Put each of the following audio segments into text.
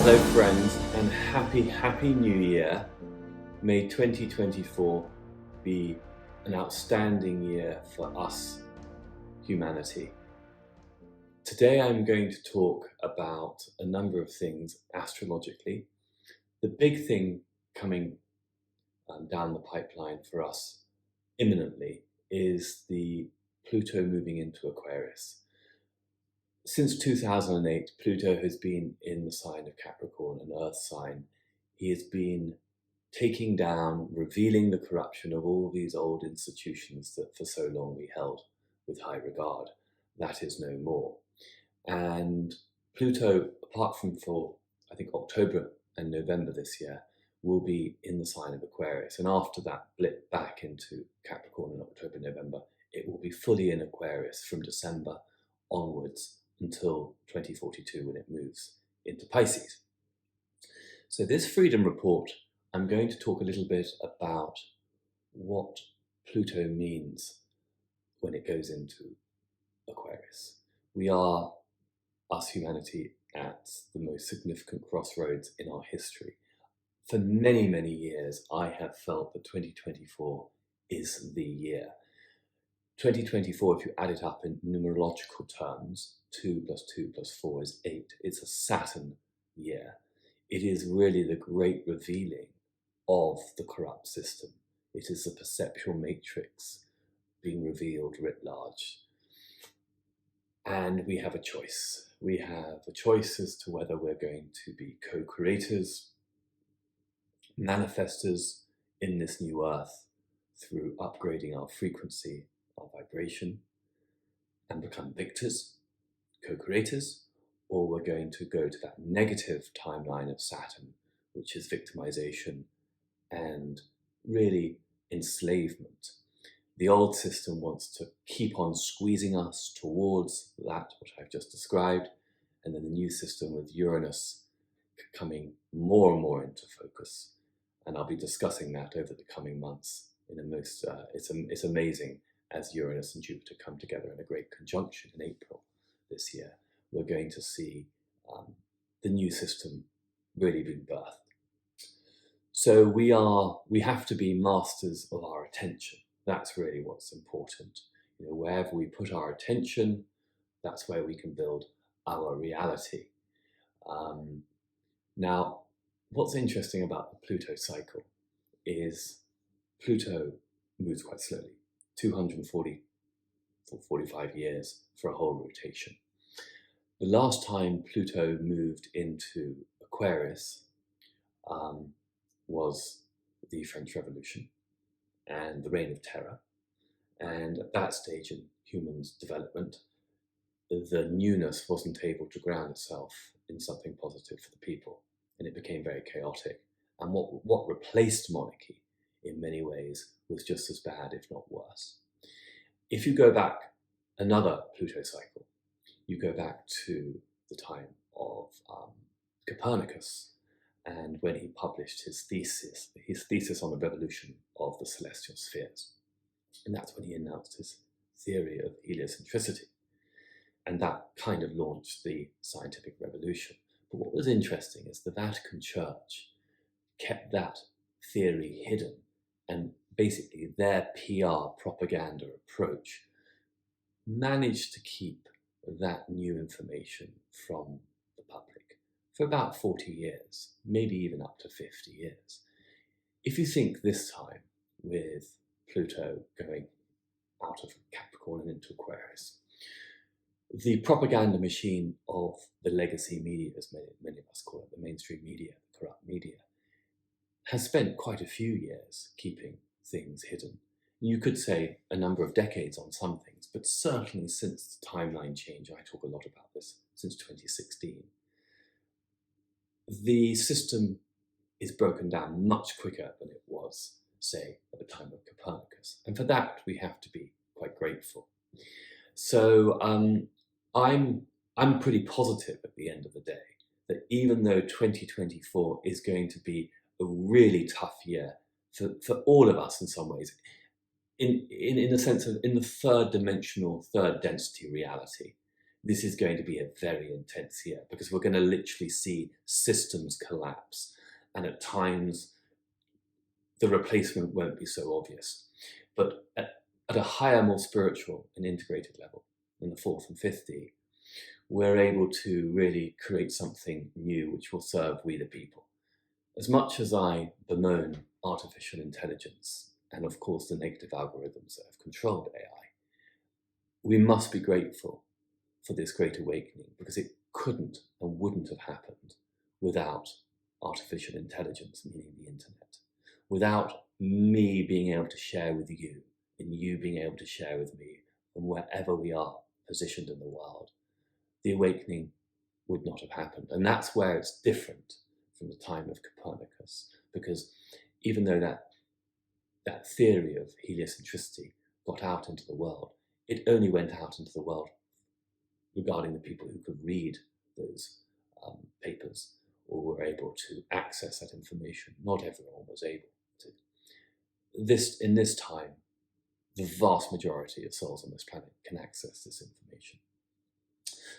Hello friends, and happy new year. May 2024 be an outstanding year for us, humanity. Today I'm going to talk about a number of things astrologically. The big thing coming down the pipeline for us imminently is the Pluto moving into Aquarius. Since 2008, Pluto has been in the sign of Capricorn, an earth sign. He has been taking down, revealing the corruption of all these old institutions that for so long we held with high regard. That is no more. And Pluto, apart from for, I think, October and November this year, will be in the sign of Aquarius. And after that blip back into Capricorn in October, November, it will be fully in Aquarius from December onwards until 2042 when it moves into Pisces. So this Freedom Report, I'm going to talk a little bit about what Pluto means when it goes into Aquarius. We are, us humanity, at the most significant crossroads in our history. For many, many years, I have felt that 2024 is the year. 2024, if you add it up in numerological terms, 2 + 2 + 4 is 8. It's a Saturn year. It is really the great revealing of the corrupt system. It is the perceptual matrix being revealed writ large. And we have a choice. We have a choice as to whether we're going to be co-creators, manifestors in this new earth through upgrading our frequency, our vibration, and become victors, co-creators, or we're going to go to that negative timeline of Saturn, which is victimization and really enslavement. The old system wants to keep on squeezing us towards that, what I've just described, and then the new system with Uranus coming more and more into focus. And I'll be discussing that over the coming months in a most, it's amazing as Uranus and Jupiter come together in a great conjunction in April this year. We're going to see the new system really being birthed. So we have to be masters of our attention. That's really what's important. You know, wherever we put our attention, that's where we can build our reality. Now, what's interesting about the Pluto cycle is Pluto moves quite slowly, 240 or 45 years for a whole rotation. The last time Pluto moved into Aquarius was the French Revolution and the Reign of Terror. And at that stage in humans' development, the newness wasn't able to ground itself in something positive for the people, and it became very chaotic. And what replaced monarchy in many ways was just as bad, if not worse. If you go back another Pluto cycle, you go back to the time of Copernicus, and when he published his thesis on the revolution of the celestial spheres. And that's when he announced his theory of heliocentricity. And that kind of launched the scientific revolution. But what was interesting is the Vatican Church kept that theory hidden, and basically their PR propaganda approach managed to keep that new information from the public for about 40 years, maybe even up to 50 years. If you think this time with Pluto going out of Capricorn and into Aquarius, the propaganda machine of the legacy media, as many of us call it, the mainstream media, the corrupt media, has spent quite a few years keeping things hidden. You could say a number of decades on some things, but certainly since the timeline change, I talk a lot about this, since 2016, the system is broken down much quicker than it was, say, at the time of Copernicus. And for that, we have to be quite grateful. So I'm pretty positive at the end of the day that even though 2024 is going to be a really tough year for all of us in some ways, in the sense of in the third dimensional, third density reality, this is going to be a very intense year, because we're going to literally see systems collapse, and at times the replacement won't be so obvious. But at a higher, more spiritual and integrated level, in the fourth and fifth D, we're able to really create something new which will serve we the people. As much as I bemoan artificial intelligence and, of course, the negative algorithms that have controlled AI, we must be grateful for this great awakening, because it couldn't and wouldn't have happened without artificial intelligence, meaning the internet, without me being able to share with you and you being able to share with me from wherever we are positioned in the world. The awakening would not have happened. And that's where it's different from the time of Copernicus, because even though that theory of heliocentricity got out into the world, it only went out into the world regarding the people who could read those papers or were able to access that information. Not everyone was able to. In this time, the vast majority of souls on this planet can access this information.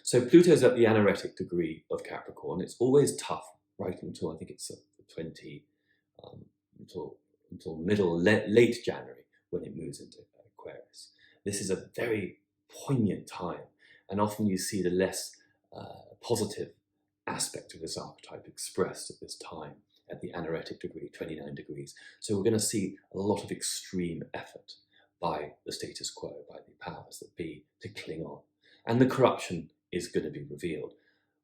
So Pluto's at the anaretic degree of Capricorn. It's always tough right until, I think it's 20, until late January, when it moves into Aquarius. This is a very poignant time, and often you see the less positive aspect of this archetype expressed at this time, at the anaretic degree, 29 degrees. So we're going to see a lot of extreme effort by the status quo, by the powers that be, to cling on. And the corruption is going to be revealed.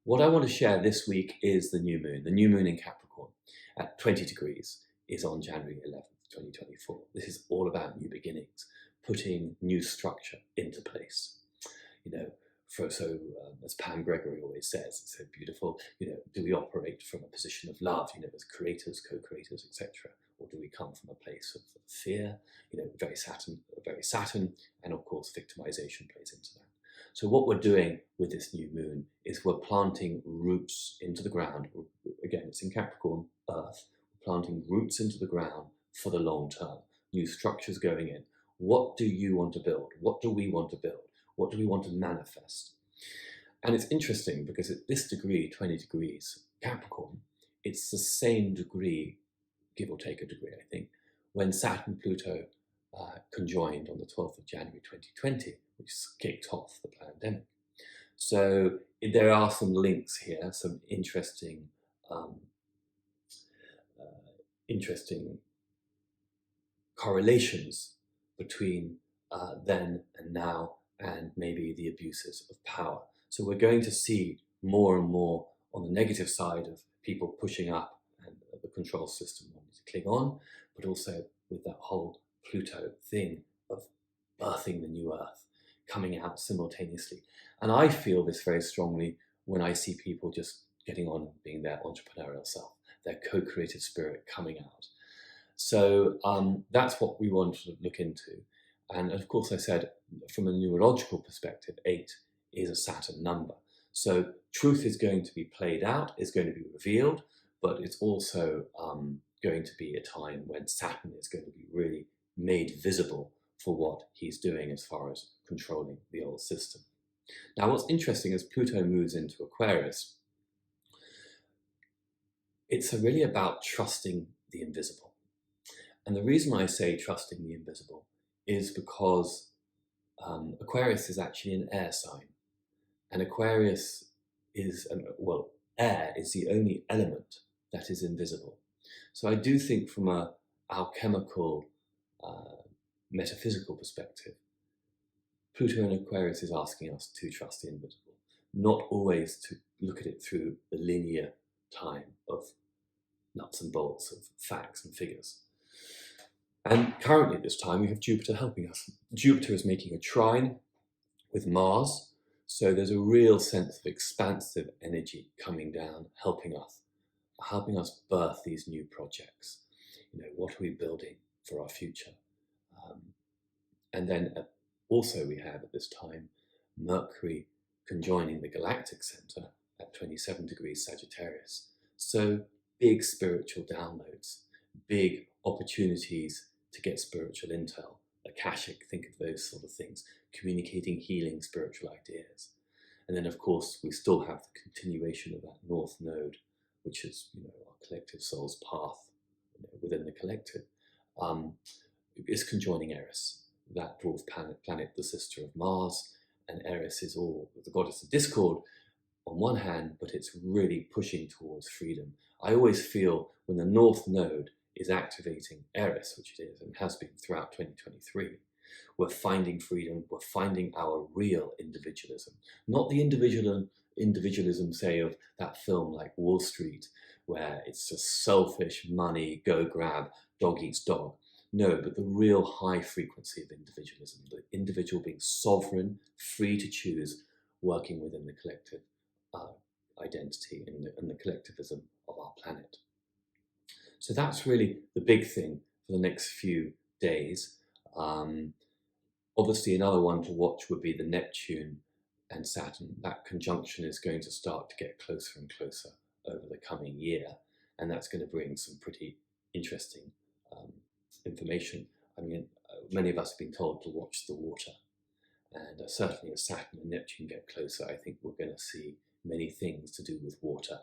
What I want to share this week is the new moon. The new moon in Capricorn at 20 degrees is on January 11th, 2024. This is all about new beginnings, putting new structure into place. As Pam Gregory always says, it's so beautiful, do we operate from a position of love, as creators, co-creators, etc., or do we come from a place of fear, very Saturn, and of course victimization plays into that. So what we're doing with this new moon is we're planting roots into the ground. Again, it's in Capricorn, Earth. We're planting roots into the ground for the long term, new structures going in. What do you want to build? What do we want to build? What do we want to manifest? And it's interesting because at this degree, 20 degrees Capricorn, it's the same degree, give or take a degree, I think, when Saturn-Pluto conjoined on the 12th of January 2020, which kicked off the pandemic. So there are some links here, some interesting correlations between then and now, and maybe the abuses of power. So we're going to see more and more on the negative side of people pushing up and the control system wanting to cling on, but also with that whole Pluto thing of birthing the new Earth, coming out simultaneously. And I feel this very strongly when I see people just getting on and being their entrepreneurial self, their co-creative spirit coming out. So that's what we want to look into. And of course, I said, from a neurological perspective, 8 is a Saturn number. So truth is going to be played out, is going to be revealed, but it's also going to be a time when Saturn is going to be really made visible for what he's doing as far as controlling the old system. Now, what's interesting as Pluto moves into Aquarius, it's really about trusting the invisible. And the reason I say trusting the invisible is because Aquarius is actually an air sign. And Aquarius is, air is the only element that is invisible. So I do think from a alchemical, metaphysical perspective, Pluto in Aquarius is asking us to trust the invisible, not always to look at it through the linear time of nuts and bolts of facts and figures. And currently at this time, we have Jupiter helping us. Jupiter is making a trine with Mars, so there's a real sense of expansive energy coming down, helping us birth these new projects. What are we building for our future? And then also we have at this time Mercury conjoining the galactic center at 27 degrees Sagittarius. So big spiritual downloads, big opportunities to get spiritual intel, Akashic, think of those sort of things, communicating healing spiritual ideas. And then, of course, we still have the continuation of that North Node, which is, our collective soul's path, within the collective, is conjoining Eris, that dwarf planet, the sister of Mars. And Eris is all the goddess of discord on one hand, but it's really pushing towards freedom. I always feel when the North Node is activating Eris, which it is and has been throughout 2023, we're finding freedom, we're finding our real individualism. Not the individualism, say, of that film like Wall Street, where it's just selfish, money, go grab, dog eats dog. No, but the real high frequency of individualism, the individual being sovereign, free to choose, working within the collective identity and the collectivism of our planet. So that's really the big thing for the next few days. Obviously, another one to watch would be the Neptune and Saturn. That conjunction is going to start to get closer and closer over the coming year, and that's going to bring some pretty interesting information. I mean, many of us have been told to watch the water, and certainly as Saturn and Neptune get closer, I think we're going to see many things to do with water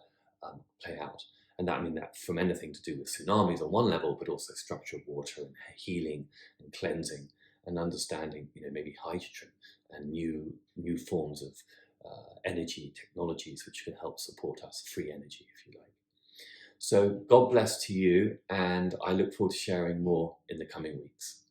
play out. And that means that from anything to do with tsunamis on one level, but also structured water and healing and cleansing and understanding, maybe hydrogen and new forms of energy technologies which can help support us, free energy, if you like. So God bless to you, and I look forward to sharing more in the coming weeks.